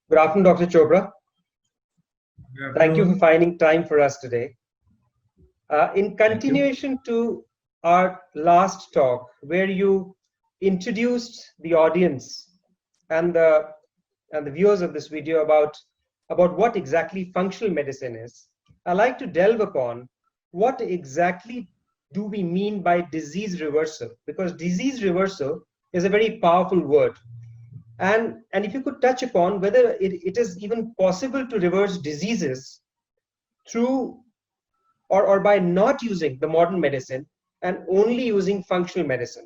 Good afternoon, Dr. Chopra. Good Thank you for afternoon. finding time for us today. In Thank you. continuation to our last talk, where you introduced the audience and the viewers of this video about what exactly functional medicine is, I'd like to delve upon what exactly do we mean by disease reversal, because disease reversal is a very powerful word. And if you could touch upon whether it is even possible to reverse diseases through or by not using the modern medicine and only using functional medicine.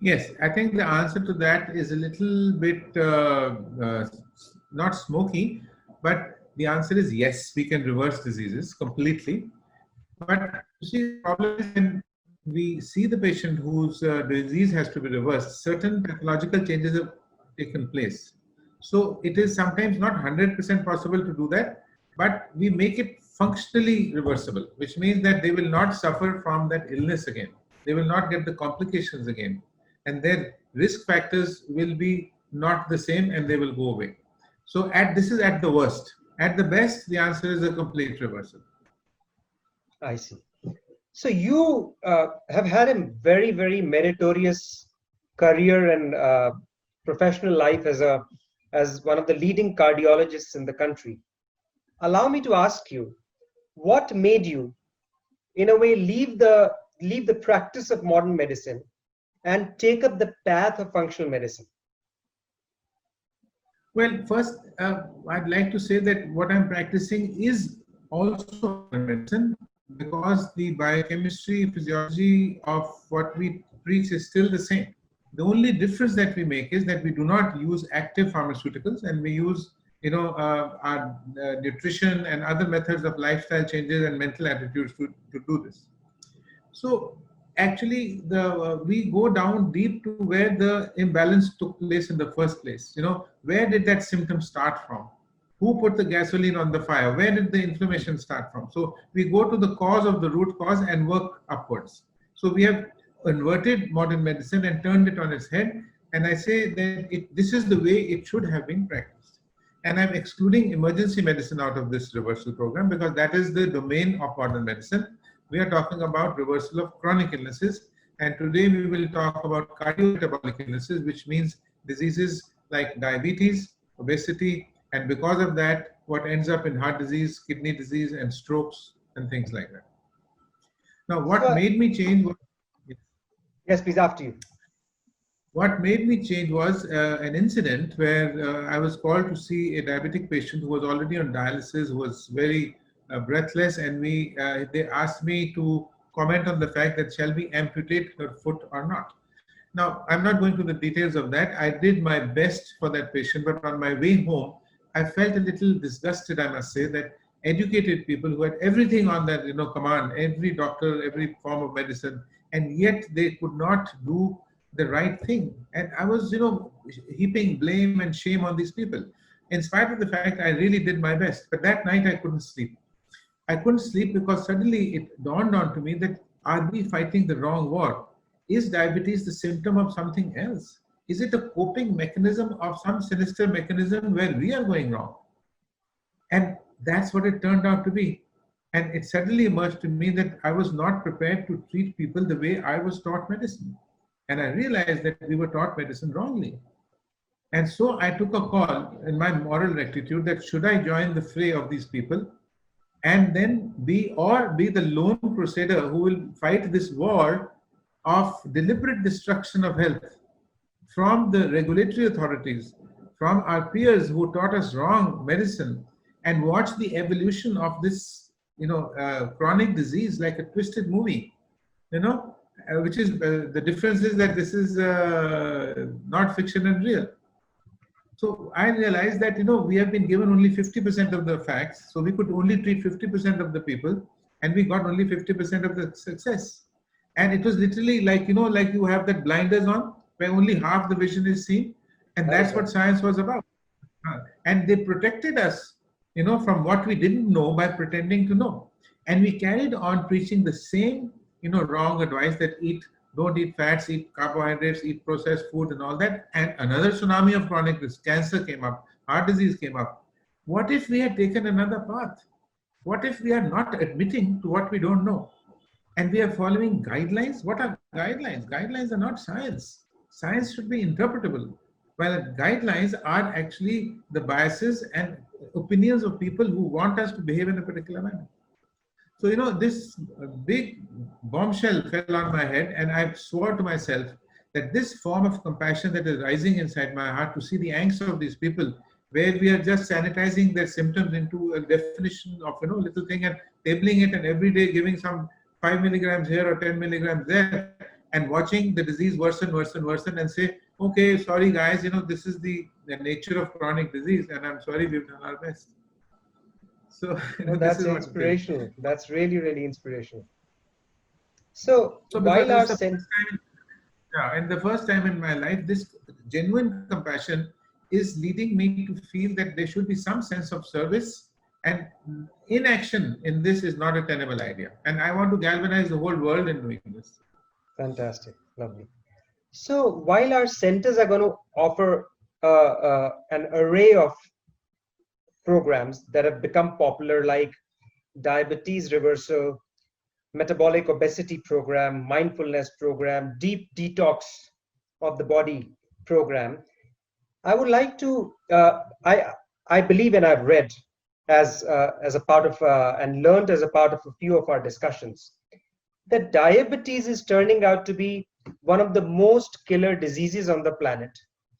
Yes, I think the answer to that is a little bit not smoky, but the answer is yes, we can reverse diseases completely. But you see, the problem is when we see the patient whose disease has to be reversed, certain pathological changes have taken place. So it is sometimes not 100% possible to do that, but we make it functionally reversible, which means that they will not suffer from that illness again. They will not get the complications again. And their risk factors will be not the same and they will go away. So this is at the worst. At the best, the answer is a complete reversal. I see. So you have had a very, very meritorious career and professional life as one of the leading cardiologists in the country. Allow me to ask you, what made you, in a way, leave the practice of modern medicine and take up the path of functional medicine? Well, first, I'd like to say that what I'm practicing is also medicine, because the biochemistry, physiology of what we preach is still the same. The only difference that we make is that we do not use active pharmaceuticals, and we use our nutrition and other methods of lifestyle changes and mental attitudes to do this. So actually, we go down deep to where the imbalance took place in the first place. Where did that symptom start from? Who put the gasoline on the fire? Where did the inflammation start from? So we go to the cause of the root cause and work upwards. So we have inverted modern medicine and turned it on its head. And I say that this is the way it should have been practiced. And I'm excluding emergency medicine out of this reversal program, because that is the domain of modern medicine. We are talking about reversal of chronic illnesses. And today we will talk about cardiometabolic illnesses, which means diseases like diabetes, obesity, and because of that, what ends up in heart disease, kidney disease, and strokes, and things like that. Now, what made me change was... Yes, please, after you. What made me change was an incident where I was called to see a diabetic patient who was already on dialysis, who was very breathless, and they asked me to comment on the fact that shall we amputate her foot or not. Now, I'm not going to the details of that. I did my best for that patient, but on my way home, I felt a little disgusted, I must say, that educated people who had everything on their command, every doctor, every form of medicine, and yet they could not do the right thing. And I was, heaping blame and shame on these people, in spite of the fact I really did my best. But that night I couldn't sleep. I couldn't sleep because suddenly it dawned on to me that, are we fighting the wrong war? Is diabetes the symptom of something else? Is it a coping mechanism of some sinister mechanism where we are going wrong? And that's what it turned out to be. And it suddenly emerged to me that I was not prepared to treat people the way I was taught medicine. And I realized that we were taught medicine wrongly. And so I took a call in my moral rectitude that should I join the fray of these people and then be the lone crusader who will fight this war of deliberate destruction of health from the regulatory authorities, from our peers who taught us wrong medicine, and watch the evolution of this, chronic disease like a twisted movie, which is the difference is that this is not fiction and real. So I realized that, we have been given only 50% of the facts, so we could only treat 50% of the people, and we got only 50% of the success. And it was literally like, like you have that blinders on, where only half the vision is seen. And that's what science was about. And they protected us, from what we didn't know by pretending to know. And we carried on preaching the same, wrong advice that eat don't eat fats, eat carbohydrates, eat processed food and all that. And another tsunami of chronic risk, cancer came up, heart disease came up. What if we had taken another path? What if we are not admitting to what we don't know? And we are following guidelines? What are guidelines? Guidelines are not science. Science should be interpretable. While guidelines are actually the biases and opinions of people who want us to behave in a particular manner. So, this big bombshell fell on my head, and I swore to myself that this form of compassion that is rising inside my heart to see the angst of these people, where we are just sanitizing their symptoms into a definition of, little thing and labeling it, and every day giving some 5 milligrams here or 10 milligrams there, and watching the disease worsen, worsen, worsen, and say, okay, sorry guys, this is the nature of chronic disease, and I'm sorry, we've done our best. So that's inspirational. That's really, really inspirational. So while our sense, and the first time in my life, this genuine compassion is leading me to feel that there should be some sense of service, and inaction in this is not a tenable idea. And I want to galvanize the whole world in doing this. Fantastic, lovely. So while our centers are going to offer an array of programs that have become popular, like diabetes reversal, metabolic obesity program, mindfulness program, deep detox of the body program, I would like to, I believe, and I've read as a part of, and learned as a part of a few of our discussions, that diabetes is turning out to be one of the most killer diseases on the planet,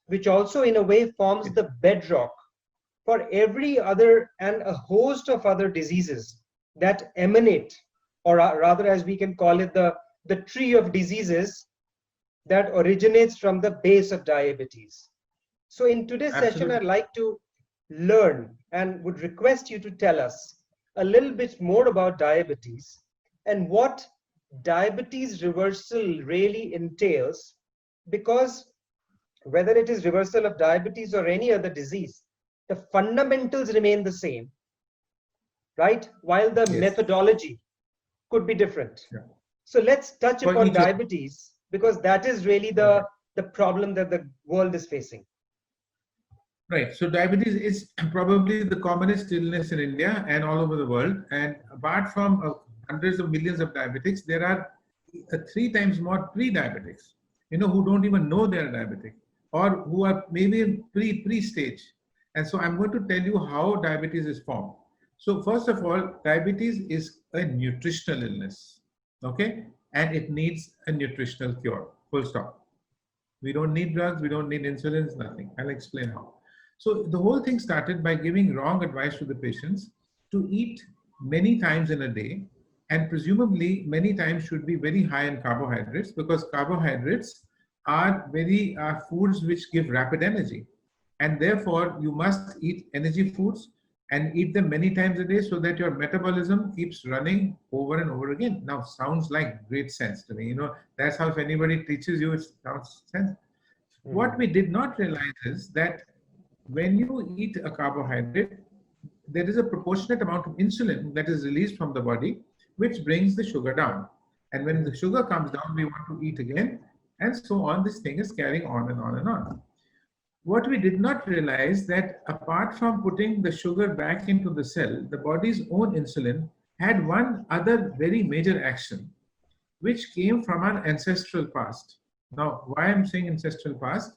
which also in a way forms the bedrock for every other and a host of other diseases that emanate, or rather as we can call it, the tree of diseases that originates from the base of diabetes. So in today's session, I'd like to learn and would request you to tell us a little bit more about diabetes and what diabetes reversal really entails, because whether it is reversal of diabetes or any other disease, the fundamentals remain the same, right? While the methodology could be different. Yeah. So let's touch upon diabetes, because that is really the problem that the world is facing. Right. So diabetes is probably the commonest illness in India and all over the world. And apart from hundreds of millions of diabetics, there are 3 times more pre-diabetics, who don't even know they're diabetic, or who are maybe in pre-stage. And so I'm going to tell you how diabetes is formed. So first of all, diabetes is a nutritional illness, okay? And it needs a nutritional cure, full stop. We don't need drugs, we don't need insulins, nothing. I'll explain how. So the whole thing started by giving wrong advice to the patients to eat many times in a day, and presumably many times should be very high in carbohydrates, because carbohydrates are foods which give rapid energy. And therefore, you must eat energy foods and eat them many times a day so that your metabolism keeps running over and over again. Now, sounds like great sense to me. That's how if anybody teaches you, it sounds sense. Mm-hmm. What we did not realize is that when you eat a carbohydrate, there is a proportionate amount of insulin that is released from the body, which brings the sugar down. And when the sugar comes down, we want to eat again. And so on, this thing is carrying on and on and on. What we did not realize that apart from putting the sugar back into the cell, the body's own insulin had one other very major action, which came from our ancestral past. Now, why I'm saying ancestral past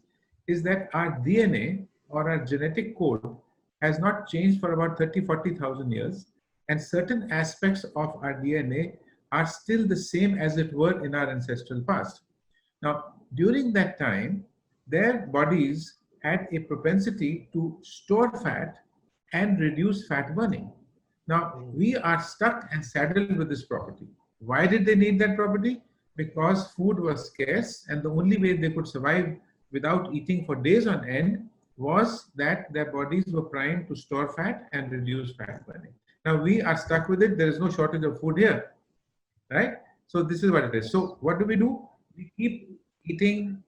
is that our DNA or our genetic code has not changed for about 40,000 years, and certain aspects of our DNA are still the same as it were in our ancestral past. Now, during that time, their bodies had a propensity to store fat and reduce fat burning. Now, we are stuck and saddled with this property. Why did they need that property? Because food was scarce, and the only way they could survive without eating for days on end was that their bodies were primed to store fat and reduce fat burning. Now, we are stuck with it. There is no shortage of food here, right? So this is what it is. So what do? We keep eating,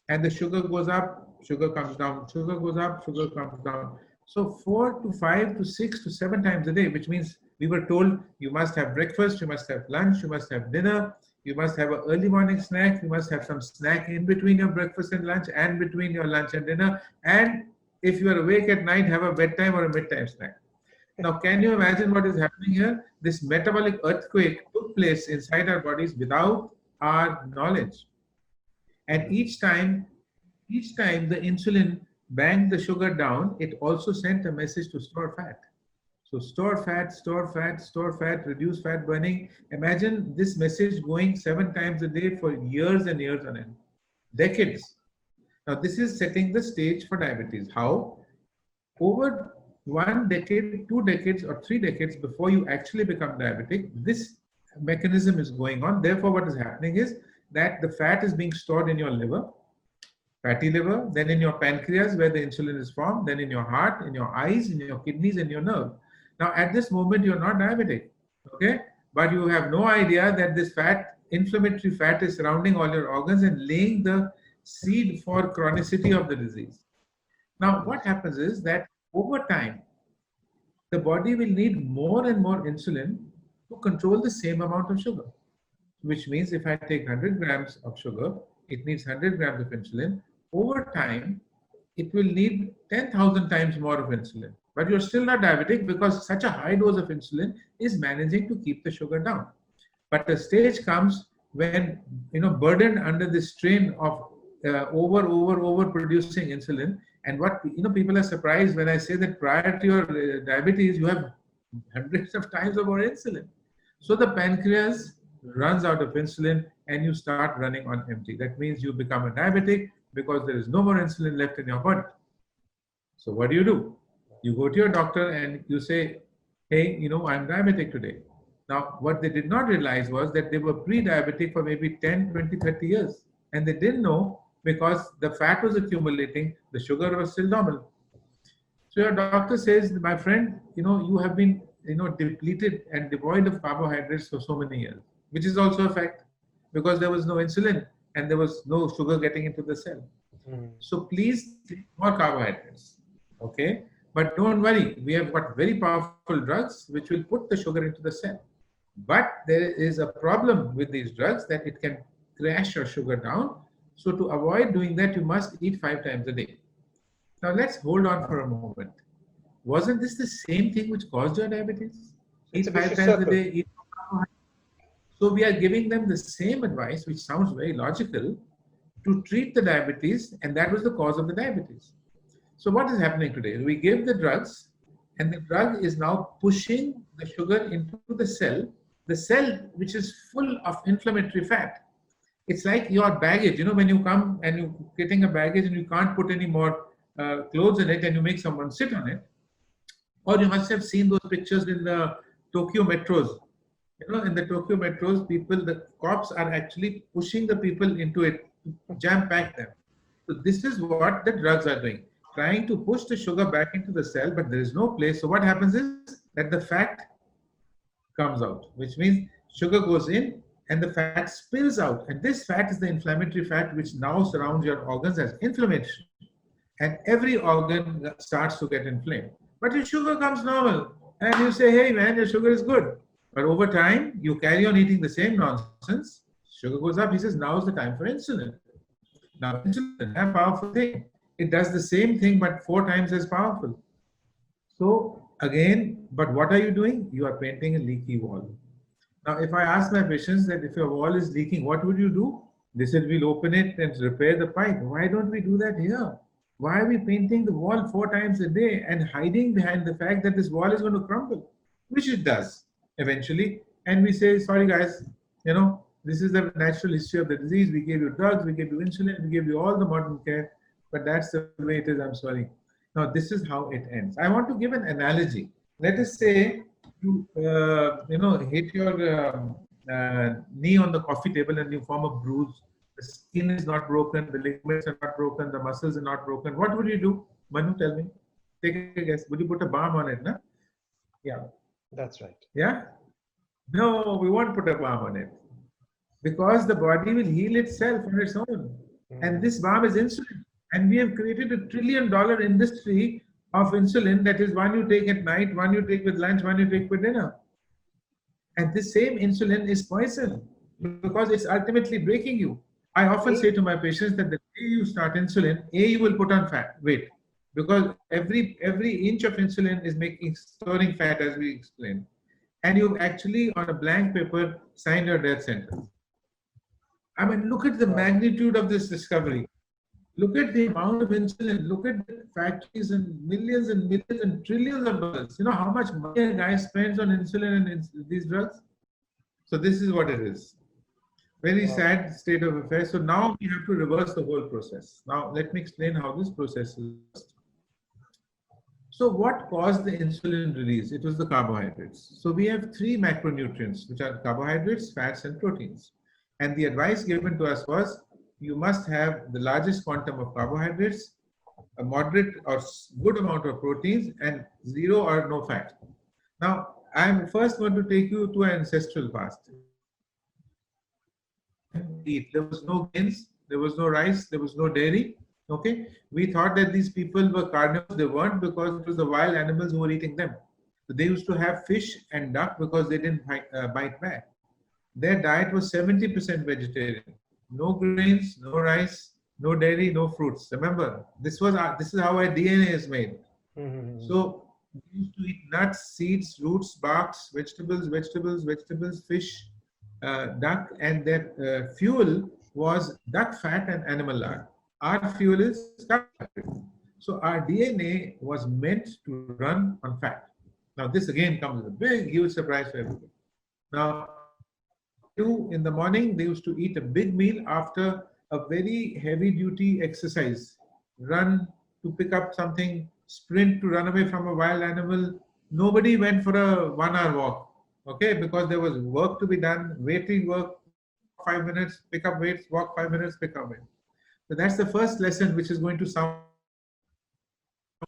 and the sugar goes up, sugar comes down, sugar goes up, sugar comes down. So 4 to 5 to 6 to 7 times a day, which means we were told you must have breakfast, you must have lunch, you must have dinner, You must have an early morning snack. You must have some snack in between your breakfast and lunch and between your lunch and dinner. And if you are awake at night, have a bedtime or a midtime snack. Now, can you imagine what is happening here? This metabolic earthquake took place inside our bodies without our knowledge. And each time the insulin banged the sugar down, it also sent a message to store fat. So store fat, store fat, store fat, reduce fat burning. Imagine this message going 7 times a day for years and years on end, decades. Now this is setting the stage for diabetes. How? Over 1 decade, 2 decades, or 3 decades before you actually become diabetic, this mechanism is going on. Therefore, what is happening is that the fat is being stored in your liver, fatty liver, then in your pancreas where the insulin is formed, then in your heart, in your eyes, in your kidneys, and your nerve. Now, at this moment, you're not diabetic, okay? But you have no idea that this fat, inflammatory fat, is surrounding all your organs and laying the seed for chronicity of the disease. Now, what happens is that over time, the body will need more and more insulin to control the same amount of sugar, which means if I take 100 grams of sugar, it needs 100 grams of insulin. Over time, it will need 10,000 times more of insulin. But you're still not diabetic because such a high dose of insulin is managing to keep the sugar down. But the stage comes when, burdened under the strain of over producing insulin. And what, people are surprised when I say that prior to your diabetes, you have hundreds of times of more insulin. So the pancreas runs out of insulin and you start running on empty. That means you become a diabetic because there is no more insulin left in your body. So what do? You go to your doctor and you say, hey, I'm diabetic today. Now, what they did not realize was that they were pre-diabetic for maybe 10, 20, 30 years. And they didn't know because the fat was accumulating, the sugar was still normal. So your doctor says, my friend, you have been, depleted and devoid of carbohydrates for so many years, which is also a fact because there was no insulin and there was no sugar getting into the cell. So please take more carbohydrates, okay? But don't worry, we have got very powerful drugs which will put the sugar into the cell. But there is a problem with these drugs that it can crash your sugar down. So to avoid doing that, you must eat 5 times a day. Now let's hold on for a moment. Wasn't this the same thing which caused your diabetes? Eat 5 times a day, eat more carbohydrates. So we are giving them the same advice, which sounds very logical, to treat the diabetes, and that was the cause of the diabetes. So what is happening today? We give the drugs, and the drug is now pushing the sugar into the cell which is full of inflammatory fat. It's like your baggage, when you come and you're getting a baggage and you can't put any more clothes in it and you make someone sit on it. Or you must have seen those pictures in the Tokyo metros. In the Tokyo metros, the cops are actually pushing the people into it, jam-pack them. So this is what the drugs are doing, trying to push the sugar back into the cell, but there is no place. So what happens is that the fat comes out, which means sugar goes in and the fat spills out. And this fat is the inflammatory fat which now surrounds your organs as inflammation. And every organ starts to get inflamed. But your sugar comes normal. And you say, hey man, your sugar is good. But over time, you carry on eating the same nonsense. Sugar goes up. He says, now is the time for insulin. Now, insulin is a powerful thing. It does the same thing, but 4 times as powerful. So again, but what are you doing? You are painting a leaky wall. Now, if I ask my patients that if your wall is leaking, what would you do? They said, we'll open it and repair the pipe. Why don't we do that here? Why are we painting the wall 4 times a day and hiding behind the fact that this wall is going to crumble? Which it does eventually. And we say, sorry guys, this is the natural history of the disease. We gave you drugs, we gave you insulin, we gave you all the modern care, but that's the way it is, I'm sorry. Now, this is how it ends. I want to give an analogy. Let us say you, hit your knee on the coffee table and you form a bruise. The skin is not broken, the ligaments are not broken, the muscles are not broken. What would you do? Manu, tell me. Take a guess. Would you put a balm on it? No? Yeah. That's right. Yeah? No, we won't put a balm on it. Because the body will heal itself on its own. And this balm is insulin. And we have created a $1 trillion industry of insulin, that is one you take at night, one you take with lunch, one you take with dinner. And this same insulin is poison. because it's ultimately breaking you. I often say to my patients that the day you start insulin, you will put on weight, because every inch of insulin is storing fat, as we explained, and you've actually on a blank paper signed your death sentence. I mean, look at the magnitude of this discovery. Look at the amount of insulin. Look at the factories and millions and trillions of dollars. You know how much money a guy spends on insulin and these drugs? So this is what it is. Very sad state of affairs. So now we have to reverse the whole process. Now let me explain how this process is. So what caused the insulin release? It was the carbohydrates. So we have three macronutrients, which are carbohydrates, fats, and proteins. And the advice given to us was, you must have the largest quantum of carbohydrates, a moderate or good amount of proteins, and zero or no fat. Now, I'm first going to take you to an ancestral past. There was no grains, there was no rice, there was no dairy. Okay, we thought that these people were carnivores. They weren't, because it was the wild animals who were eating them. So they used to have fish and duck because they didn't bite back. Their diet was 70% vegetarian. No grains, no rice, no dairy, no fruits. Remember, this is how our DNA is made. So we used to eat nuts, seeds, roots, barks, vegetables, fish, duck, and their fuel was duck fat and animal lard. Our fuel is carbohydrates. So our DNA was meant to run on fat. Now this again comes as a big, huge surprise for everybody. Now, in the morning, they used to eat a big meal after a very heavy duty exercise. Run to pick up something, sprint to run away from a wild animal. Nobody went for a 1 hour walk, okay? Because there was work to be done, weighting work, 5 minutes, pick up weights, walk 5 minutes, pick up weights. So that's the first lesson, which is going to sound,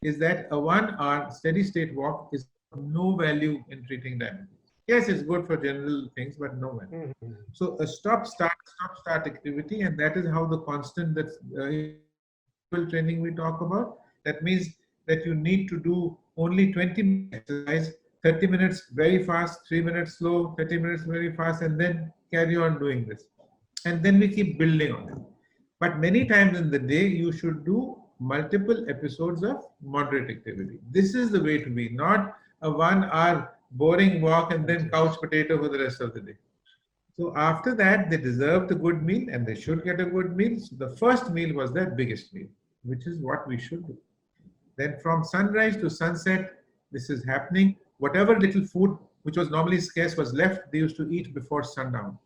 is that a 1 hour steady state walk is of no value in treating diabetes. Yes, it's good for general things, but no value. So a stop-start activity, and that is how the constant that's training we talk about. That means that you need to do only 20 minutes exercise, 30 minutes very fast, 3 minutes slow, 30 minutes very fast, and then carry on doing this. And then we keep building on it. But many times in the day, you should do multiple episodes of moderate activity. This is the way to be, not a 1 hour boring walk and then couch potato for the rest of the day. So after that, they deserved a good meal, and they should get a good meal. So the first meal was their biggest meal, which is what we should do. Then from sunrise to sunset, this is happening. Whatever little food which was normally scarce was left, they used to eat before sundown.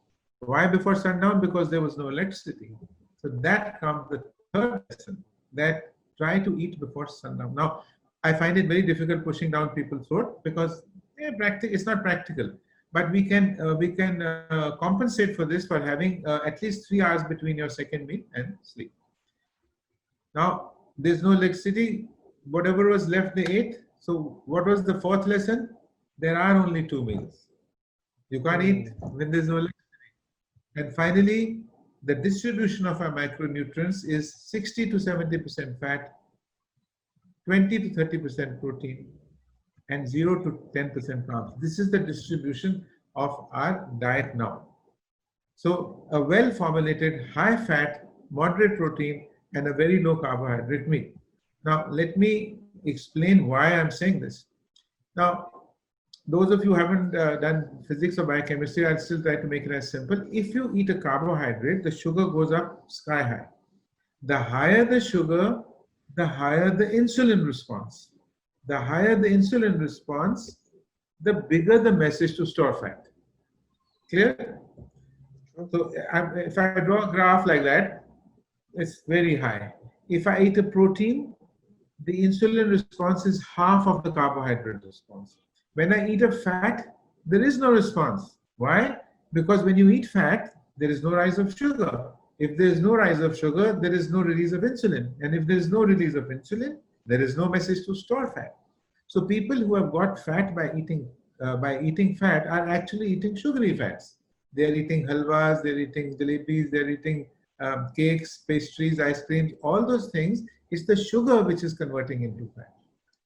Why before sundown? Because there was no electricity. So that comes the third lesson, that try to eat before sundown. Now, I find it very difficult pushing down people's throat, because it's not practical. But we can compensate for this for having at least 3 hours between your second meal and sleep. Now, there's no electricity. Whatever was left, they ate. So what was the fourth lesson? There are only 2 meals. You can't eat when there's no electricity. And finally, the distribution of our macronutrients is 60 to 70% fat, 20 to 30% protein, and 0 to 10% carbs. This is the distribution of our diet now. So a well-formulated, high-fat, moderate protein, and a very low carbohydrate meal. Now, let me explain why I'm saying this. Now, those of you who haven't done physics or biochemistry, I'll still try to make it as simple. If you eat a carbohydrate, the sugar goes up sky high. The higher the sugar, the higher the insulin response. The higher the insulin response, the bigger the message to store fat. Clear? So if I draw a graph like that, it's very high. If I eat a protein, the insulin response is half of the carbohydrate response. When I eat a fat, there is no response. Why? Because when you eat fat, there is no rise of sugar. If there is no rise of sugar, there is no release of insulin. And if there is no release of insulin, there is no message to store fat. So people who have got fat by eating fat are actually eating sugary fats. They're eating halwas, they're eating jalebis, they're eating cakes, pastries, ice creams, all those things. It's the sugar which is converting into fat.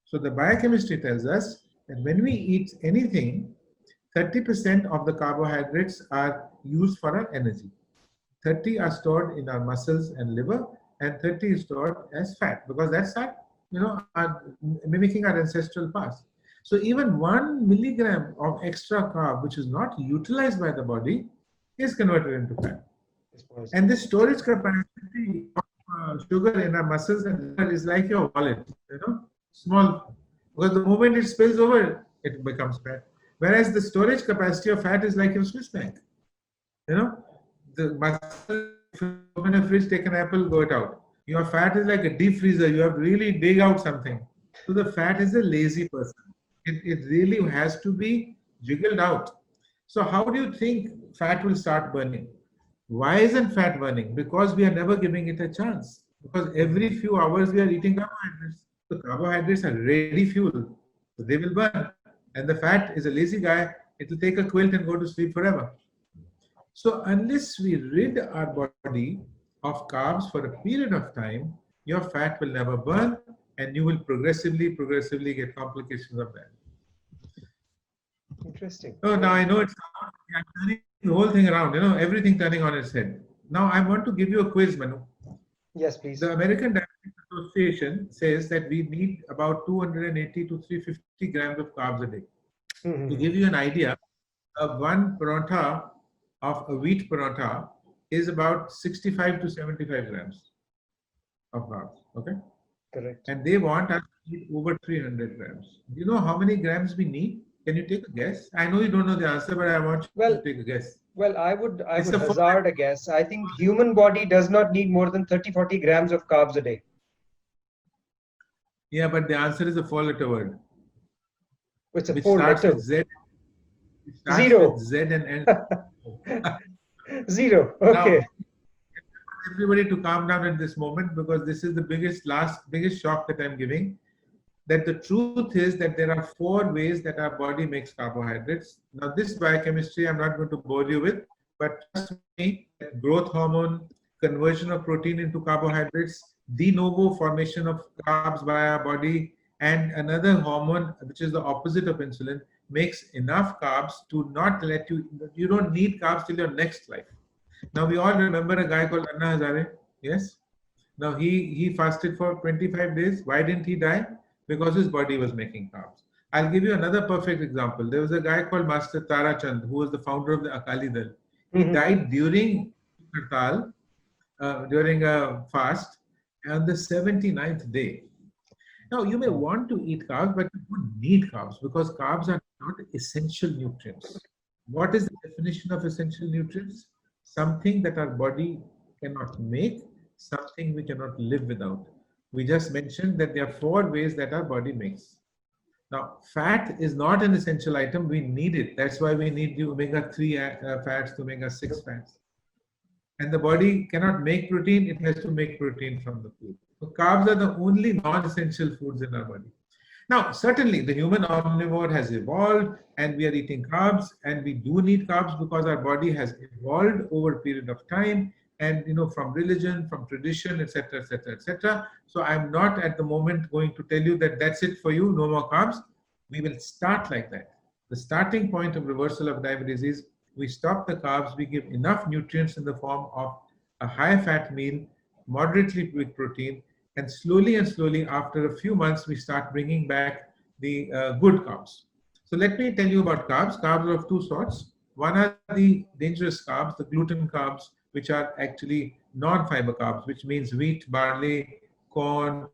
So the biochemistry tells us that when we eat anything, 30% of the carbohydrates are used for our energy. 30 are stored in our muscles and liver, and 30 is stored as fat because that's our, mimicking our ancestral past. So even 1 milligram of extra carb, which is not utilized by the body, is converted into fat. And this storage capacity of sugar in our muscles and liver is like your wallet, small. Because the moment it spills over, it becomes fat. Whereas the storage capacity of fat is like your Swiss bank. The muscle, if you open a fridge, take an apple, go it out. Your fat is like a deep freezer. You have to really dig out something. So the fat is a lazy person. It really has to be jiggled out. So how do you think fat will start burning? Why isn't fat burning? Because we are never giving it a chance. Because every few hours we are eating carbohydrates. So carbohydrates are ready fuel. So they will burn. And the fat is a lazy guy. It will take a quilt and go to sleep forever. So unless we rid our body of carbs for a period of time, your fat will never burn and you will progressively get complications of that. Interesting. So now I know I'm turning the whole thing around, everything turning on its head. Now I want to give you a quiz, Manu. Yes, please. The American Diabetes Association says that we need about 280 to 350 grams of carbs a day. Mm-hmm. To give you an idea, one paratha of a wheat paratha is about 65 to 75 grams of carbs. Okay? Correct. And they want us to eat over 300 grams. Do you know how many grams we need? Can you take a guess? I know you don't know the answer, but I want you to take a guess. Well, I would hazard a guess. I think human body does not need more than 30-40 grams of carbs a day. Yeah, but the answer is a four-letter word. It's a four-letter. Z. It starts Zero. With Z and ends. Zero. Okay. Now, everybody to calm down at this moment because this is the biggest shock that I'm giving. That the truth is that there are 4 ways that our body makes carbohydrates. Now this biochemistry I'm not going to bore you with, but trust me, growth hormone, conversion of protein into carbohydrates, de novo formation of carbs by our body, and another hormone which is the opposite of insulin makes enough carbs to not let you don't need carbs till your next life. Now we all remember a guy called Anna Hazare, yes? Now he fasted for 25 days. Why didn't he die? Because his body was making carbs. I'll give you another perfect example. There was a guy called Master Tara Chand, who was the founder of the Akali Dal. He died during Hartal, during a fast, on the 79th day. Now, you may want to eat carbs, but you don't need carbs because carbs are not essential nutrients. What is the definition of essential nutrients? Something that our body cannot make, something we cannot live without. We just mentioned that there are 4 ways that our body makes. Now, fat is not an essential item. We need it. That's why we need the omega-3 fats, the omega-6 fats. And the body cannot make protein. It has to make protein from the food. So carbs are the only non-essential foods in our body. Now, certainly the human omnivore has evolved and we are eating carbs, and we do need carbs because our body has evolved over a period of time. And from religion, from tradition, etc., etc., etc. So I'm not at the moment going to tell you that that's it for you, no more carbs. We will start like that. The starting point of reversal of diabetes is we stop the carbs, we give enough nutrients in the form of a high fat meal, moderately with protein, and slowly after a few months, we start bringing back the good carbs. So let me tell you about carbs. Carbs are of 2 sorts. One are the dangerous carbs, the gluten carbs, which are actually non-fiber carbs, which means wheat, barley, corn,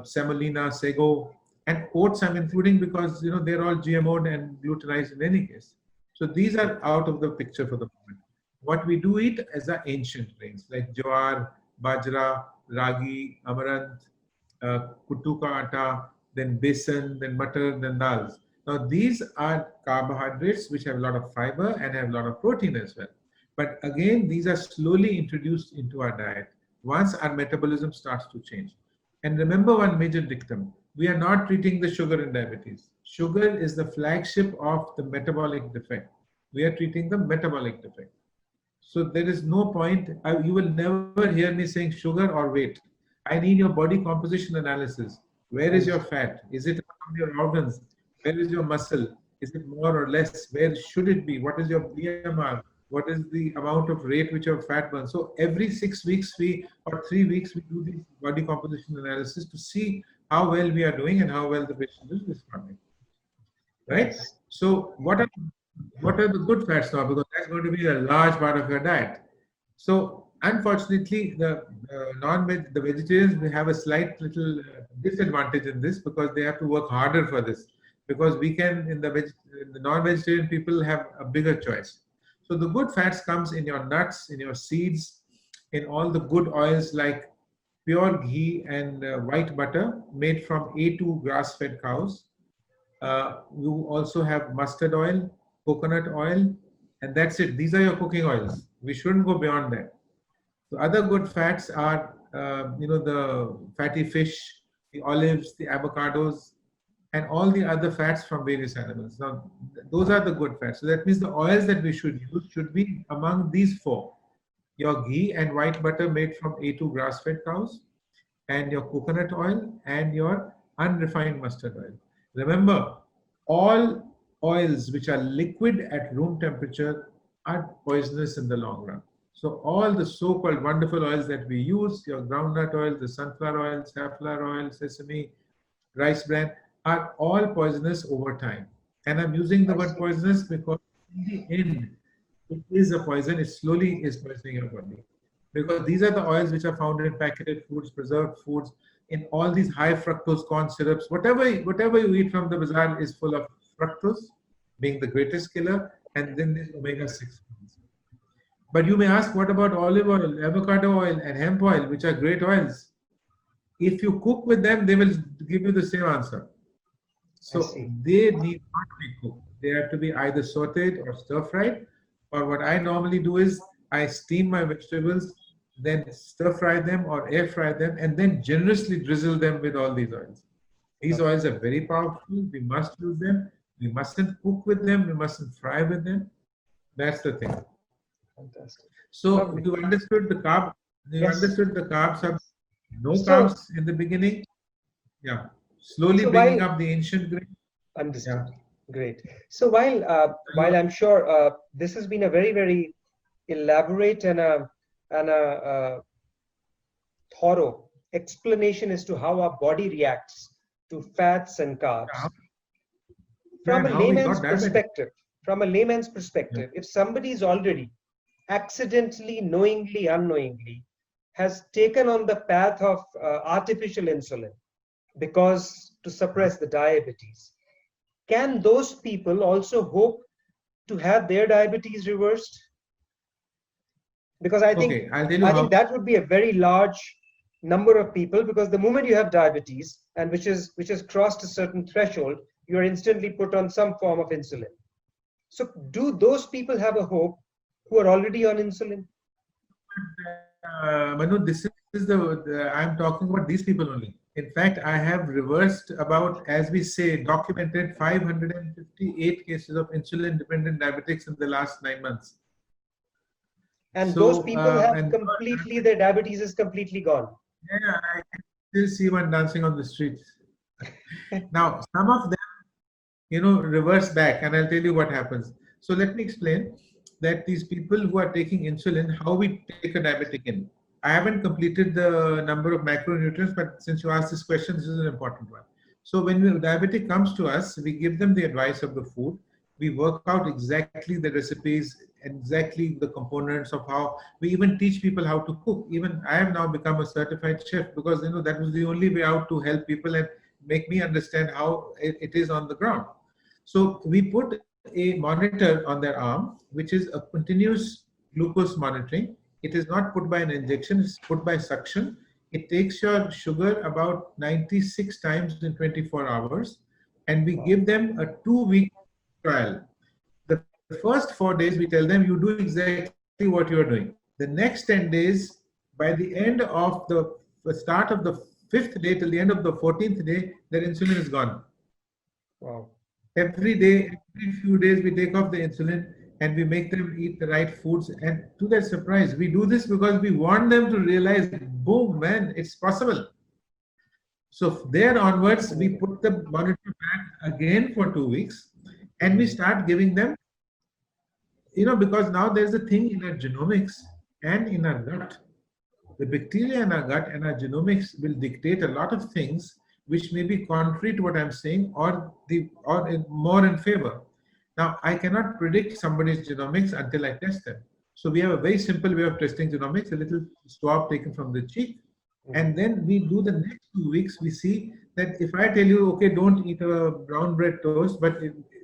semolina, sago, and oats I'm including because they're all GMO'd and glutenized in any case. So these are out of the picture for the moment. What we do eat is the ancient grains like jowar, bajra, ragi, amaranth, kuttu ka atta, then besan, then matar, then dals. Now these are carbohydrates which have a lot of fiber and have a lot of protein as well. But again, these are slowly introduced into our diet once our metabolism starts to change. And remember one major dictum. We are not treating the sugar in diabetes. Sugar is the flagship of the metabolic defect. We are treating the metabolic defect. So there is no point. You will never hear me saying sugar or weight. I need your body composition analysis. Where is your fat? Is it around your organs? Where is your muscle? Is it more or less? Where should it be? What is your BMR? what is the amount of rate which your fat burns. So every 6 weeks or 3 weeks we do the body composition analysis to see how well we are doing and how well the patient is responding. Right? Yes. So what are the good fats now? Because that's going to be a large part of your diet. So unfortunately, the vegetarians will have a slight little disadvantage in this because they have to work harder for this. Because we can, in the non-vegetarian people have a bigger choice. So the good fats comes in your nuts, in your seeds, in all the good oils like pure ghee and white butter made from A2 grass-fed cows. You also have mustard oil, coconut oil, and that's it. These are your cooking oils. We shouldn't go beyond that. The other good fats are, the fatty fish, the olives, the avocados, and all the other fats from various animals. Now, those are the good fats. So that means the oils that we should use should be among these four. Your ghee and white butter made from A2 grass-fed cows, and your coconut oil, and your unrefined mustard oil. Remember, all oils which are liquid at room temperature are poisonous in the long run. So all the so-called wonderful oils that we use, your groundnut oil, the sunflower oil, safflower oil, sesame, rice bran, are all poisonous over time. And I'm using the word poisonous because in the end, it is a poison. It slowly is poisoning your body. Because these are the oils which are found in packaged foods, preserved foods, in all these high fructose corn syrups. Whatever you eat from the bazaar is full of fructose, being the greatest killer, and then this omega-6. But you may ask, what about olive oil, avocado oil, and hemp oil, which are great oils? If you cook with them, they will give you the same answer. So they need not be cooked. They have to be either sauteed or stir-fried. Or what I normally do is I steam my vegetables, then stir-fry them or air-fry them, and then generously drizzle them with all these oils. These oils are very powerful. We must use them. We mustn't cook with them. We mustn't fry with them. That's the thing. Fantastic. So you understood the carb. You understood the carbs are no carbs in the beginning. Yeah. Slowly bringing up the ancient grain. Understood. Yeah. Great. So while I'm sure this has been a very, very elaborate and a thorough explanation as to how our body reacts to fats and carbs. From a layman's perspective, if somebody is already accidentally, knowingly, unknowingly, has taken on the path of artificial insulin because to suppress the diabetes, can those people also hope to have their diabetes reversed? Because I think that would be a very large number of people, because the moment you have diabetes and which has crossed a certain threshold, you are instantly put on some form of insulin. So do those people have a hope who are already on insulin? Manu, this is I'm talking about these people only. In fact, I have reversed about, as we say, documented 558 cases of insulin-dependent diabetics in the last 9 months. And so, those people have completely, their diabetes is completely gone. Yeah, I can still see one dancing on the streets. Now, some of them, reverse back, and I'll tell you what happens. So let me explain that these people who are taking insulin, how we take a diabetic in. I haven't completed the number of macronutrients, but since you asked this question, this is an important one. So when a diabetic comes to us, we give them the advice of the food. We work out exactly the recipes, exactly the components of how we even teach people how to cook. Even I have now become a certified chef because that was the only way out to help people and make me understand how it is on the ground. So we put a monitor on their arm, which is a continuous glucose monitoring. It is not put by an injection, it's put by suction. It takes your sugar about 96 times in 24 hours, and we give them a 2-week trial. The first 4 days, we tell them, you do exactly what you are doing. The next 10 days, by the end of the start of the 5th day till the end of the 14th day, their insulin is gone. Wow. Every day, every few days, we take off the insulin and we make them eat the right foods. And to their surprise, we do this because we want them to realize, boom, man, it's possible. So there onwards, we put the monitor back again for 2 weeks, and we start giving them because now there's a thing in our genomics and in our gut. The bacteria in our gut and our genomics will dictate a lot of things which may be contrary to what I'm saying, more in favor. Now, I cannot predict somebody's genomics until I test them. So we have a very simple way of testing genomics, a little swab taken from the cheek. And then we do the next 2 weeks, we see that if I tell you, okay, don't eat a brown bread toast,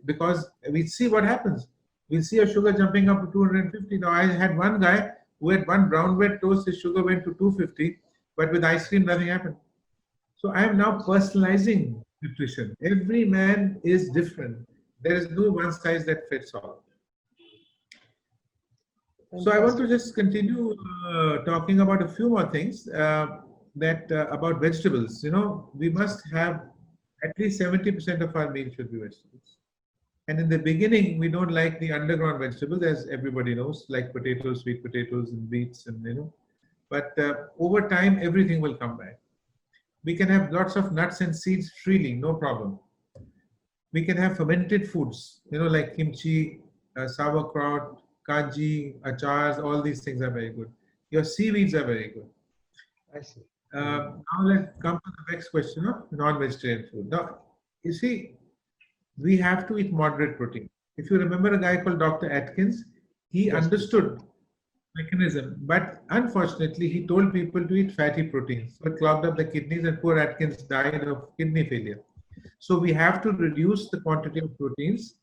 because we see what happens. We'll see a sugar jumping up to 250. Now, I had one guy who had one brown bread toast, his sugar went to 250, but with ice cream, nothing happened. So I am now personalizing nutrition. Every man is different. There is no one size that fits all. So I want to just continue talking about a few more things about vegetables. We must have at least 70% of our meal should be vegetables. And in the beginning, we don't like the underground vegetables, as everybody knows, like potatoes, sweet potatoes, and beets, and But over time, everything will come back. We can have lots of nuts and seeds freely, no problem. We can have fermented foods, like kimchi, sauerkraut, kaji, achars. All these things are very good. Your seaweeds are very good. I see. Now let's come to the next question of non-vegetarian food. Now, you see, we have to eat moderate protein. If you remember a guy called Dr. Atkins, he understood mechanism, but unfortunately, he told people to eat fatty proteins. So it clogged up the kidneys, and poor Atkins died of kidney failure. So we have to reduce the quantity of proteins,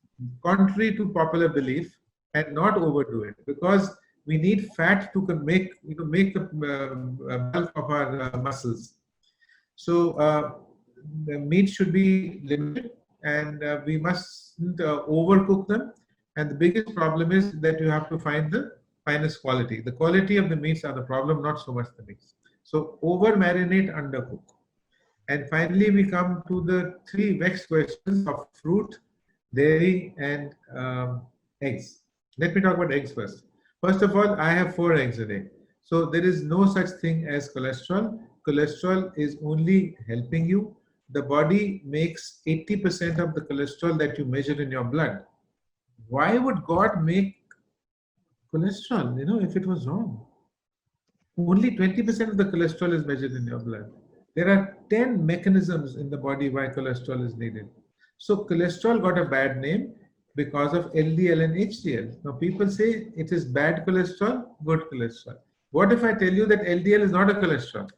contrary to popular belief, and not overdo it, because we need fat to make the bulk of our muscles. So the meat should be limited, and we mustn't overcook them. And the biggest problem is that you have to find the finest quality. The quality of the meats are the problem, not so much the meats. So over marinate, undercook. And finally, we come to the three vexed questions of fruit, dairy, and eggs. Let me talk about eggs first. First of all, I have 4 eggs a day. So there is no such thing as cholesterol. Cholesterol is only helping you. The body makes 80% of the cholesterol that you measure in your blood. Why would God make cholesterol, if it was wrong? Only 20% of the cholesterol is measured in your blood. There are 10 mechanisms in the body why cholesterol is needed. So cholesterol got a bad name because of LDL and HDL. Now people say it is bad cholesterol, good cholesterol. What if I tell you that LDL is not a cholesterol?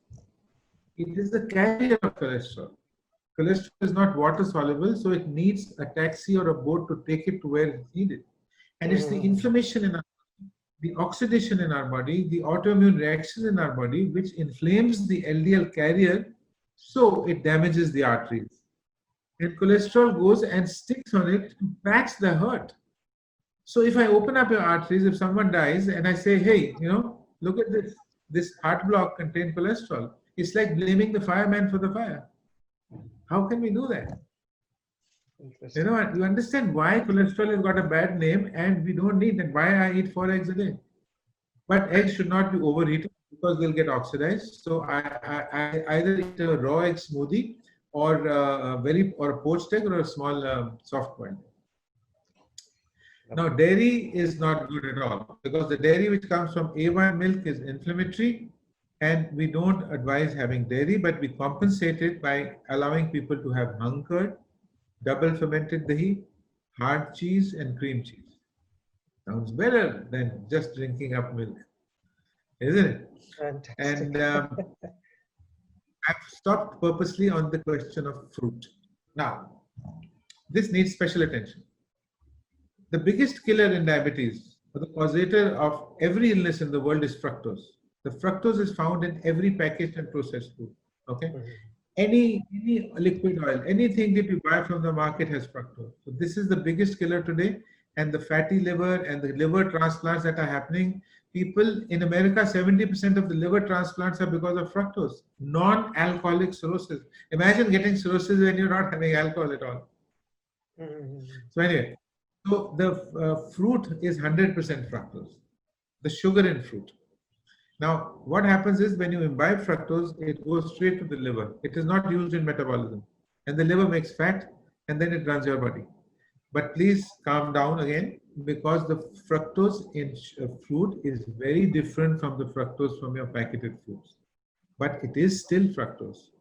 It is the carrier of cholesterol. Cholesterol is not water soluble, so it needs a taxi or a boat to take it to where it's needed. And it's the inflammation in our body, the oxidation in our body, the autoimmune reactions in our body, which inflames the LDL carrier, so it damages the arteries. And cholesterol goes and sticks on it to patch the hurt. So if I open up your arteries, if someone dies and I say, hey, look at this heart block contains cholesterol. It's like blaming the fireman for the fire. How can we do that? You understand why cholesterol has got a bad name, and we don't need that. Why I eat 4 eggs a day. But eggs should not be overheated because they'll get oxidized. So I either eat a raw egg smoothie or a poached egg or a small soft boiled. Now, dairy is not good at all because the dairy which comes from A1 milk is inflammatory, and we don't advise having dairy, but we compensate it by allowing people to have hung curd, double fermented dahi, hard cheese, and cream cheese. Sounds better than just drinking up milk, isn't it? Fantastic. And I've stopped purposely on the question of fruit. Now, this needs special attention. The biggest killer in diabetes, or the causator of every illness in the world, is fructose. The fructose is found in every packaged and processed food. Okay, any liquid oil, anything that you buy from the market has fructose. So this is the biggest killer today. And the fatty liver and the liver transplants that are happening, people in America, 70% of the liver transplants are because of fructose, non-alcoholic cirrhosis. Imagine getting cirrhosis when you're not having alcohol at all. So anyway, so the fruit is 100% fructose, the sugar in fruit. Now, what happens is when you imbibe fructose, it goes straight to the liver. It is not used in metabolism. And the liver makes fat, and then it runs your body. But please calm down again. because the fructose in fruit is very different from the fructose from your packeted foods, but it is still fructose.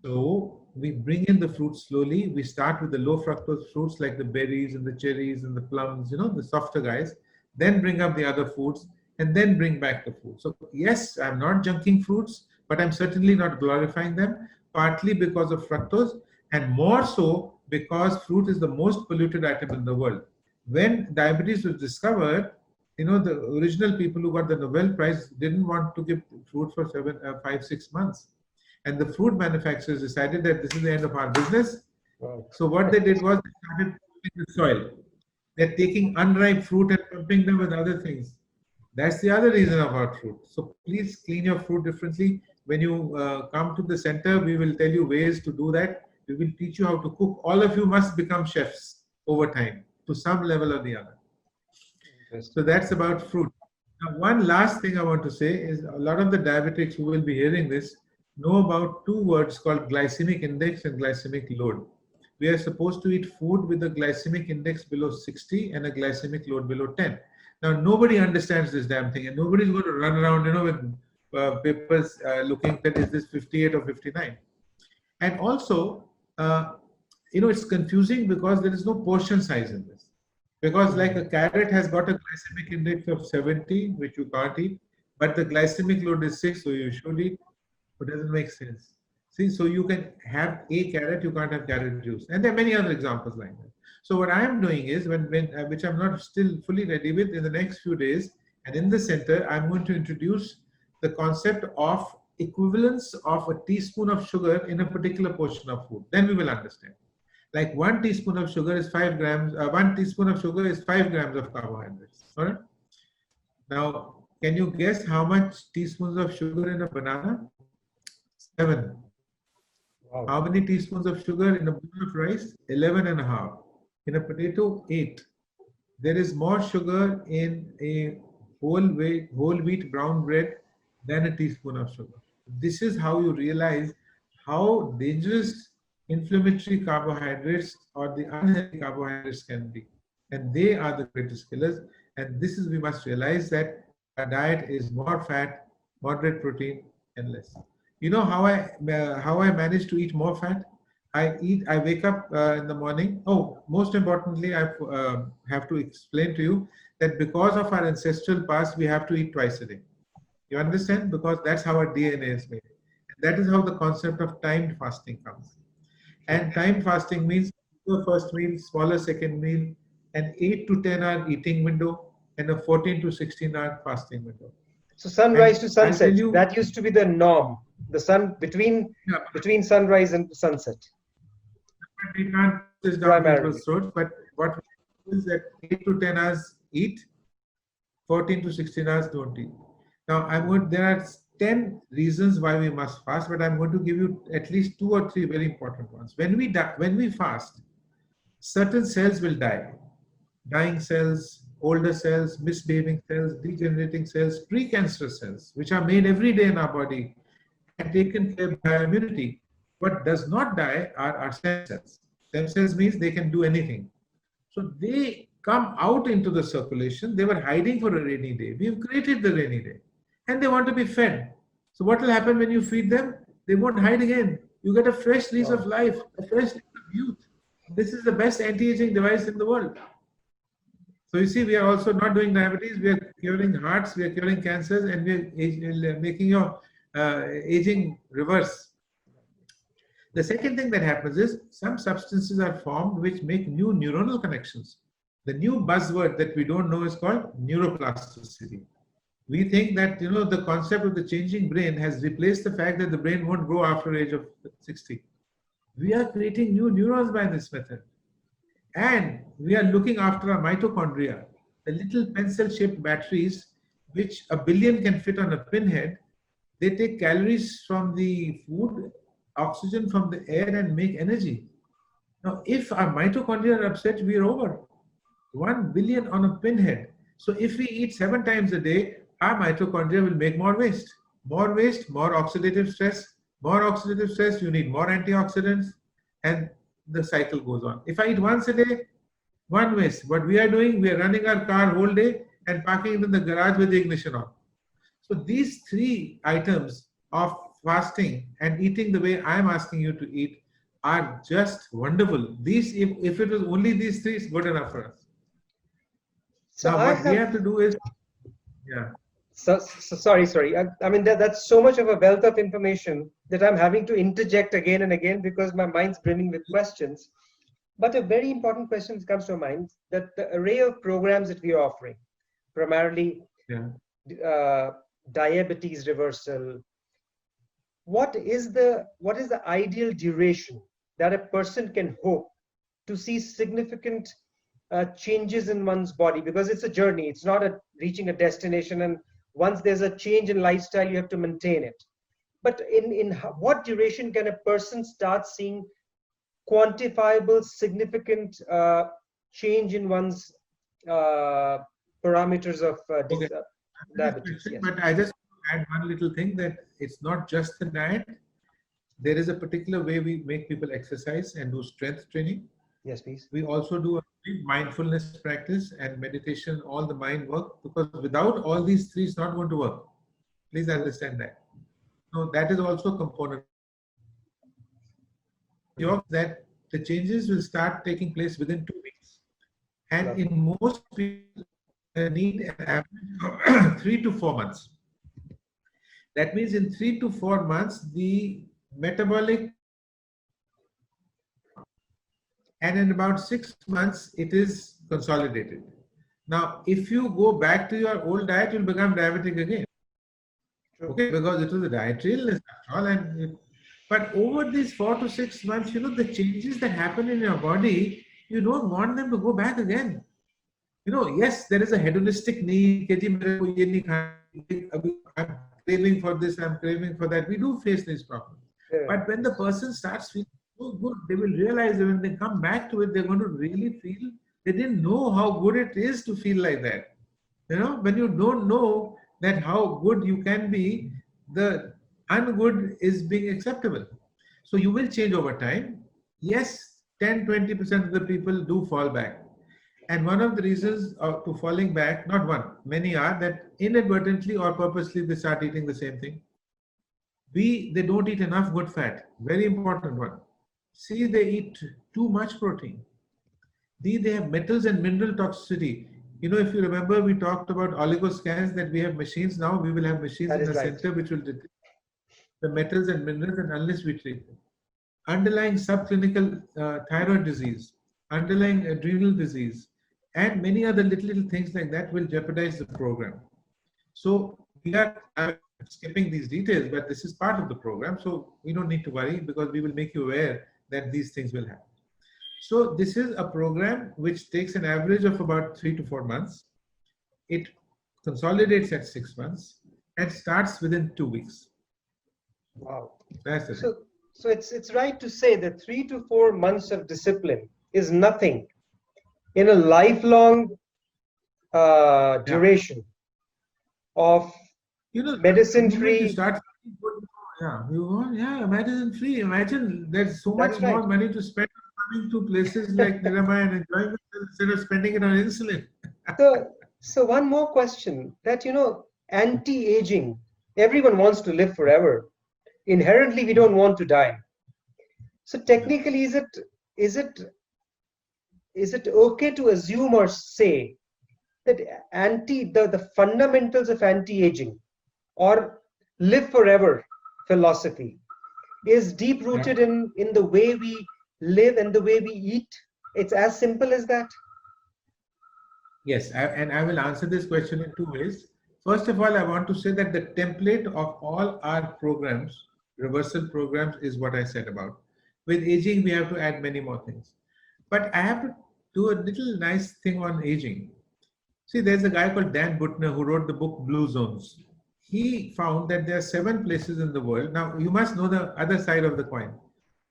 So we bring in the fruit slowly. We start with the low fructose fruits like the berries and the cherries and the plums, the softer guys, then bring up the other foods and then bring back the food. So yes, I'm not junking fruits, but I'm certainly not glorifying them, partly because of fructose and more so because fruit is the most polluted item in the world. When diabetes was discovered, the original people who got the Nobel Prize didn't want to give fruit for 5-6 months. And the fruit manufacturers decided that this is the end of our business. Wow. So what they did was they started pumping the soil. They're taking unripe fruit and pumping them with other things. That's the other reason about fruit. So please clean your fruit differently. When you come to the center, we will tell you ways to do that. We will teach you how to cook. All of you must become chefs over time to some level or the other. So that's about fruit. Now, one last thing I want to say is a lot of the diabetics who will be hearing this know about two words called glycemic index and glycemic load. We are supposed to eat food with a glycemic index below 60 and a glycemic load below 10. Now, nobody understands this damn thing, and nobody's going to run around, with papers looking at is this 58 or 59. And also, it's confusing because there is no portion size in this. Because like a carrot has got a glycemic index of 70, which you can't eat, but the glycemic load is 6, so you should eat. It doesn't make sense. See, so you can have a carrot, you can't have carrot juice. And there are many other examples like that. So what I am doing is, which I'm not still fully ready with, in the next few days, and in the center, I'm going to introduce the concept of equivalence of a teaspoon of sugar in a particular portion of food. Then we will understand. Like 1 teaspoon of sugar is 5 grams, 1 teaspoon of sugar is 5 grams of carbohydrates. All right? Now, can you guess how much teaspoons of sugar in a banana? 7. Wow. How many teaspoons of sugar in a bowl of rice? 11.5. In a potato, 8. There is more sugar in a whole wheat brown bread than a teaspoon of sugar. This is how you realize how dangerous inflammatory carbohydrates or the unhealthy carbohydrates can be. And they are the greatest killers. And this is, we must realize that our diet is more fat, moderate protein, and less. You know how I manage to eat more fat? I wake up in the morning. Oh, most importantly, I have to explain to you that because of our ancestral past, we have to eat twice a day. You understand? Because that's how our DNA is made. That is how the concept of timed fasting comes. And timed fasting means the first meal, smaller second meal, an 8 to 10 hour eating window, and a 14 to 16 hour fasting window. So sunrise to sunset, that used to be the norm. The sun between sunrise and sunset. We can't just down people's throats, but what we do is that 8 to 10 hours eat, 14 to 16 hours don't eat. Now there are 10 reasons why we must fast, but I'm going to give you at least 2 or 3 very important ones. When we fast, certain cells will die. Dying cells, older cells, misbehaving cells, degenerating cells, precancerous cells, which are made every day in our body and taken care by immunity. What does not die are our stem cells. Stem cells means they can do anything. So they come out into the circulation. They were hiding for a rainy day. We've created the rainy day. And they want to be fed. So what will happen when you feed them? They won't hide again. You get a fresh lease of life, a fresh lease of youth. This is the best anti-aging device in the world. So you see, we are also not doing diabetes. We are curing hearts, we are curing cancers, and we are making your aging reverse. The second thing that happens is some substances are formed which make new neuronal connections. The new buzzword that we don't know is called neuroplasticity. We think that the concept of the changing brain has replaced the fact that the brain won't grow after the age of 60. We are creating new neurons by this method. And we are looking after our mitochondria, the little pencil-shaped batteries, which 1 billion can fit on a pinhead. They take calories from the food, oxygen from the air, and make energy. Now, if our mitochondria are upset, we are over. 1 billion on a pinhead. So if we eat 7 times a day, our mitochondria will make more waste. More waste, more oxidative stress. More oxidative stress, you need more antioxidants, and the cycle goes on. If I eat once a day, One way. What we are doing, we are running our car whole day and parking it in the garage with the ignition on. So these three items of fasting and eating the way I am asking you to eat are just wonderful. These, if it was only these three, it's good enough for us. So Now, I what we have have to do is, yeah. sorry. I mean, that's so much of a wealth of information that I'm having to interject again and again because my mind's brimming with questions. But a very important question that comes to mind, that the array of programs that we are offering, primarily Yeah. Diabetes reversal, what is the ideal duration that a person can hope to see significant changes in one's body? Because it's a journey, it's not reaching a destination, and once there's a change in lifestyle you have to maintain it. But in what duration can a person start seeing quantifiable significant change in one's parameters of Okay. diabetes? Yes. But I just add one little thing, that it's not just the diet. There is a particular way we make people exercise and do strength training. Yes, please. We also do a mindfulness practice and meditation, all the mind work, because without all these three, it's not going to work. Please understand that. So that is also a component. That the changes will start taking place within 2 weeks. And in most people need an average of 3 to 4 months. That means in 3 to 4 months, the metabolic, and in about 6 months, it is consolidated. Now, if you go back to your old diet, you'll become diabetic again. True. Okay, because it was a dietary illness after all. But over these 4 to 6 months, the changes that happen in your body, you don't want them to go back again. Yes, there is a hedonistic need. I'm craving for this, I'm craving for that. We do face these problems. Yeah. But when the person starts feeling so good, they will realize that when they come back to it, they're going to really feel, they didn't know how good it is to feel like that. When you don't know that how good you can be, the ungood is being acceptable. So you will change over time. Yes, 10-20% of the people do fall back. And one of the reasons to falling back, not one, many are that inadvertently or purposely they start eating the same thing. B, they don't eat enough good fat. Very important one. C, they eat too much protein. D, they have metals and mineral toxicity. If you remember, we talked about oligoscans, that we have machines now. We will have machines in the center which will detect the metals and minerals, and unless we treat them. Underlying subclinical thyroid disease, underlying adrenal disease, and many other little things like that will jeopardize the program. So we are skipping these details, but this is part of the program. So we don't need to worry, because we will make you aware that these things will happen. So this is a program which takes an average of about 3 to 4 months. It consolidates at 6 months and starts within 2 weeks. Wow. That's it. So it's right to say that 3 to 4 months of discipline is nothing in a lifelong duration of medicine-free. Medicine-free. Imagine there's so much more money to spend coming to places like Niramai and enjoying it instead of spending it on insulin. So one more question, that anti-aging, everyone wants to live forever. Inherently, we don't want to die. So technically, is it okay to assume or say that the fundamentals of anti-aging or live forever philosophy is deep rooted in the way we live and the way we eat? It's as simple as that? Yes, and I will answer this question in 2 ways. First of all, I want to say that the template of all our programs, reversal programs, is what I said about. With aging, we have to add many more things. But I have to do a little nice thing on aging. See, there's a guy called Dan Buettner who wrote the book Blue Zones. He found that there are 7 places in the world. Now, you must know the other side of the coin.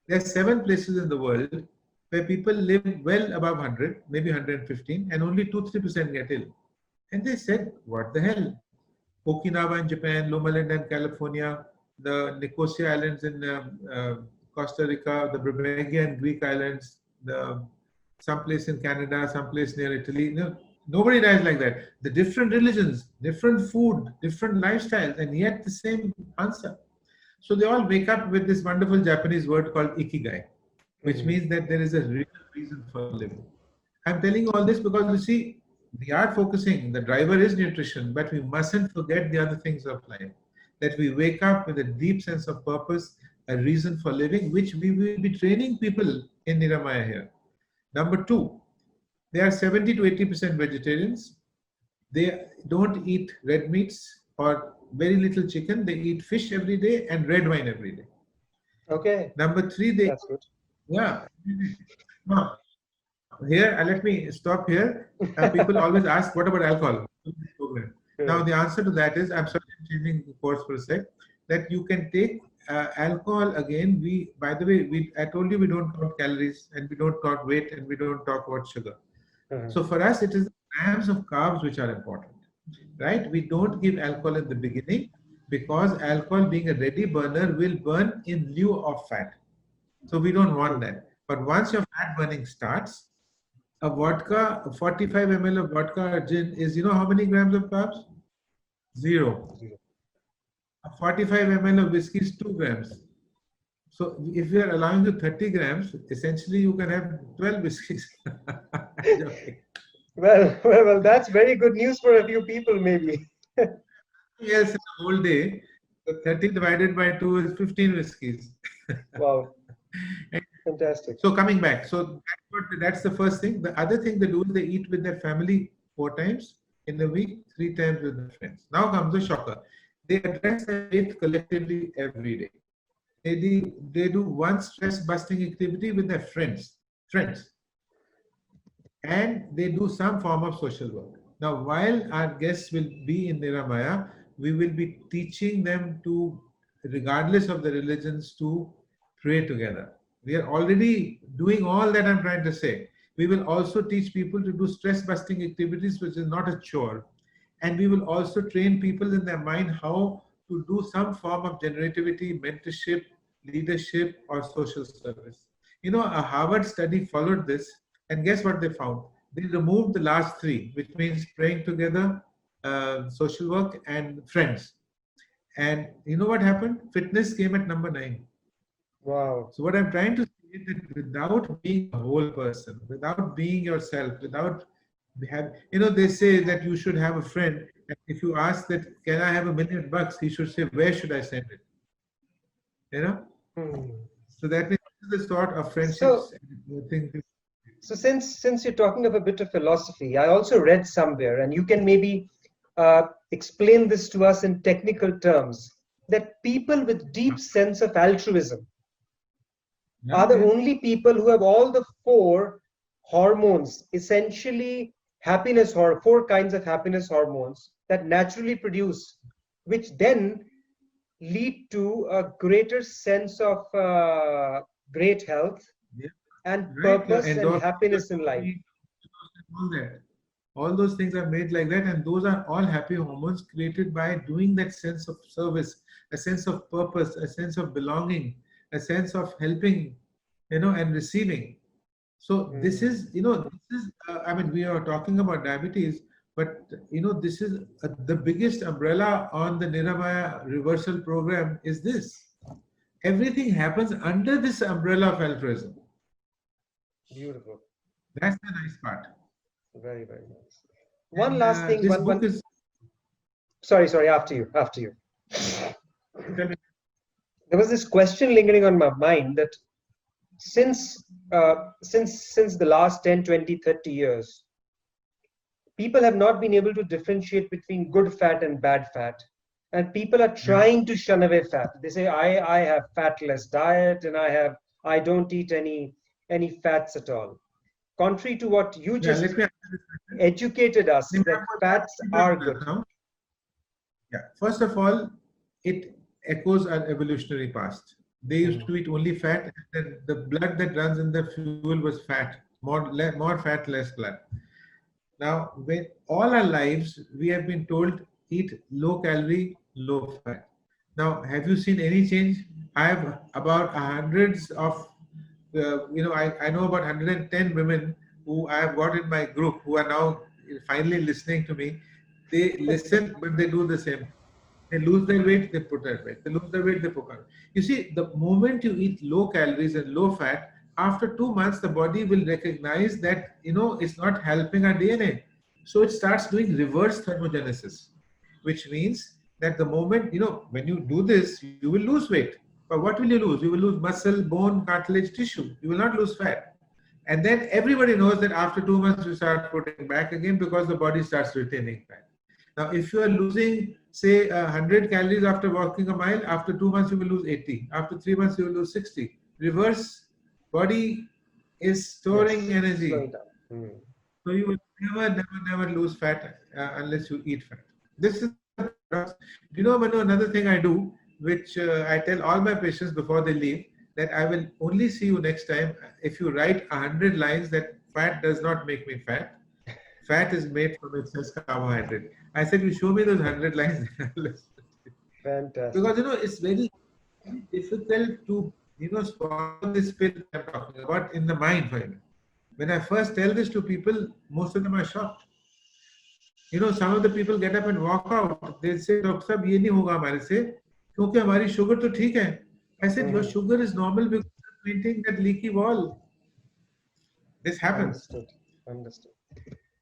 There are 7 places in the world where people live well above 100, maybe 115, and only 2-3% get ill. And they said, what the hell? Okinawa in Japan, Loma Linda in California, the Nicosia Islands in Costa Rica, the Bermuda and Greek Islands, the someplace in Canada, someplace near Italy. No, nobody dies like that. The different religions, different food, different lifestyles, and yet the same answer. So they all wake up with this wonderful Japanese word called ikigai, which means that there is a real reason for living. I'm telling you all this because you see, we are focusing, the driver is nutrition, but we mustn't forget the other things of life. That we wake up with a deep sense of purpose, a reason for living, which we will be training people in Niramaya here. Number two, they are 70 to 80% vegetarians. They don't eat red meats or very little chicken. They eat fish every day and red wine every day. Okay. Number three, That's good. yeah. Now, here, let me stop here. People always ask, what about alcohol? Now, the answer to that is, I'm sorry, I'm changing the course for a sec, that you can take alcohol again. By the way, I told you we don't count calories and we don't count weight and we don't talk about sugar. So for us, it is the grams of carbs which are important, right? We don't give alcohol in the beginning because alcohol, being a ready burner, will burn in lieu of fat. So we don't want that. But once your fat burning starts, a vodka, 45 ml of vodka or gin is, you know how many grams of carbs? Zero. A 45 ml of whiskey is 2 grams. So if you are allowing you 30 grams, essentially you can have 12 whiskeys. Well, that's very good news for a few people, maybe. Yes, in a whole day, so 30 divided by 2 is 15 whiskeys. Wow. Fantastic. So coming back, so that's the first thing. The other thing they do is they eat with their family 4 times in the week, 3 times with their friends. Now comes the shocker. They address their faith collectively every day. They do one stress-busting activity with their friends, and they do some form of social work. Now, while our guests will be in Niramaya, we will be teaching them to, regardless of the religions, to pray together. We are already doing all that I'm trying to say. We will also teach people to do stress-busting activities, which is not a chore. And we will also train people in their mind how to do some form of generativity, mentorship, leadership, or social service. You know, a Harvard study followed this, and guess what they found? They removed the last 3, which means praying together, social work, and friends. And you know what happened? Fitness came at number 9. Wow. So what I'm trying to say is that without being a whole person, without being yourself, without you know, they say that you should have a friend. And if you ask that, can I have $1 million? He should say, where should I send it? You know? So that is the sort of friendships. So since you're talking of a bit of philosophy, I also read somewhere, and you can maybe explain this to us in technical terms, that people with deep sense of altruism are the only people who have all the 4 hormones, essentially happiness, 4 kinds of happiness hormones that naturally produce, which then lead to a greater sense of great health and purpose and happiness in life. All those things are made like that, and those are all happy hormones created by doing that sense of service, a sense of purpose, a sense of belonging, a sense of helping, you know, and receiving. So this is, you know, I mean, we are talking about diabetes, but you know, this is the biggest umbrella on the Niramaya reversal program is this. Everything happens under this umbrella of altruism. Beautiful. That's the nice part. Very, very nice. One last thing. This book is... Sorry, after you. There was this question lingering on my mind that since the last 10, 20, 30 years, people have not been able to differentiate between good fat and bad fat. And people are trying to shun away fat. They say, I have fatless diet and I don't eat any fats at all. Contrary to what you just educated us, that fats are good. Yeah. First of all, it echoes our evolutionary past. They used to eat only fat, and the blood that runs in the fuel was fat, more fat, less blood. Now, when all our lives, we have been told, eat low calorie, low fat. Now, have you seen any change? I have about hundreds of, you know, I know about 110 women who I have got in my group who are now finally listening to me. They listen, but they do the same. They lose their weight, they put that weight. They lose their weight, they put on. You see, the moment you eat low calories and low fat, after 2 months, the body will recognize that it's not helping our DNA. So it starts doing reverse thermogenesis, which means that the moment when you do this, you will lose weight. But what will you lose? You will lose muscle, bone, cartilage, tissue. You will not lose fat. And then everybody knows that after 2 months, you start putting back again because the body starts retaining fat. Now, if you are losing, say, 100 calories after walking a mile, after 2 months, you will lose 80. After 3 months, you will lose 60. Reverse, body is storing energy. So you will never lose fat unless you eat fat. This is, Manu, another thing I do, which I tell all my patients before they leave, that I will only see you next time if you write 100 lines that fat does not make me fat. Fat is made from excess carbohydrate. I said, you show me those 100 lines. Fantastic. Because it's very difficult to swallow this pill I'm talking about in the mind for you. When I first tell this to people, most of them are shocked. Some of the people get up and walk out. They say, Doctor Sahab, ye nahi hoga hamare se, kyunki hamari sugar to theek hai. I said, your sugar is normal because you're painting that leaky wall. This happens. Understood.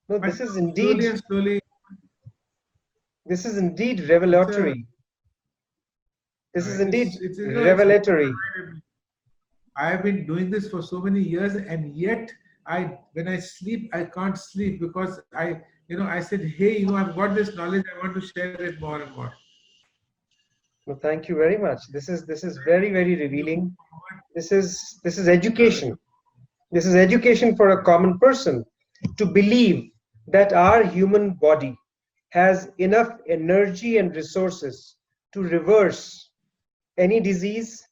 No, this is indeed This is indeed revelatory. This is indeed revelatory. I have been doing this for so many years, and yet when I sleep, I can't sleep because I said, hey, I've got this knowledge. I want to share it more and more. Well, thank you very much. This is very, very revealing. This is education. This is education for a common person to believe that our human body has enough energy and resources to reverse any disease,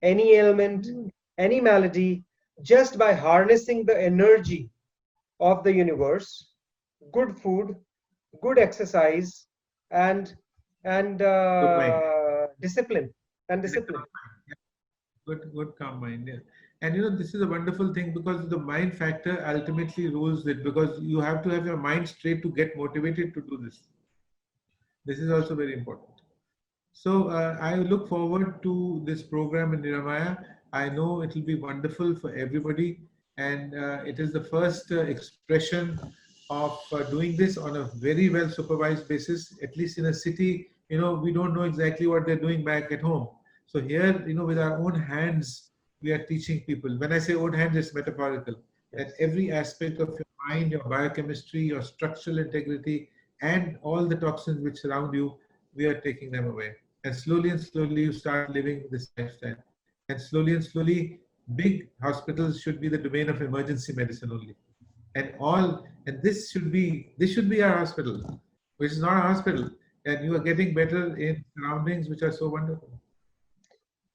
any ailment, any malady, just by harnessing the energy of the universe, good food, good exercise, and discipline. Good calm mind. Yeah. And this is a wonderful thing because the mind factor ultimately rules it, because you have to have your mind straight to get motivated to do this. This is also very important. So I look forward to this program in Niramaya. I know it will be wonderful for everybody, and it is the first expression of doing this on a very well supervised basis, at least in a city. We don't know exactly what they're doing back at home. So here, with our own hands, we are teaching people. When I say own hands, it's metaphorical. That every aspect of your mind, your biochemistry, your structural integrity, and all the toxins which surround you, we are taking them away. And slowly you start living this lifestyle. And slowly, big hospitals should be the domain of emergency medicine only. And this should be our hospital, which is not a hospital. And you are getting better in surroundings which are so wonderful.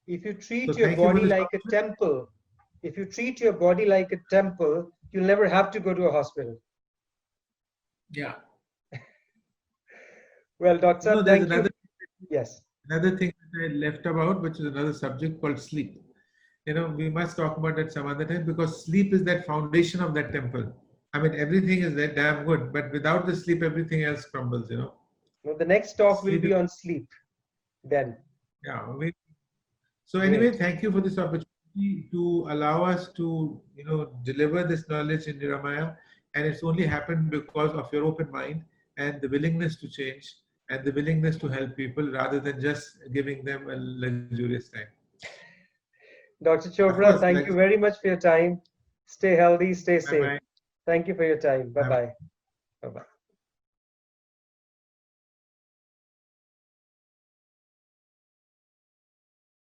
If you treat your body like a temple, you'll never have to go to a hospital. Yeah. Well, Doctor, thank you. Yes. Another thing that I left about, which is another subject called sleep. We must talk about it some other time, because sleep is that foundation of that temple. I mean, everything is that damn good, but without the sleep, everything else crumbles, No, the next talk will be on sleep then. Yeah. So anyway, thank you for this opportunity to allow us to, deliver this knowledge in Niramaya. And it's only happened because of your open mind and the willingness to change and the willingness to help people rather than just giving them a luxurious time. Dr. Chopra, thank you very much for your time. Stay healthy, stay safe. Bye-bye. Thank you for your time. Bye-bye. Bye-bye.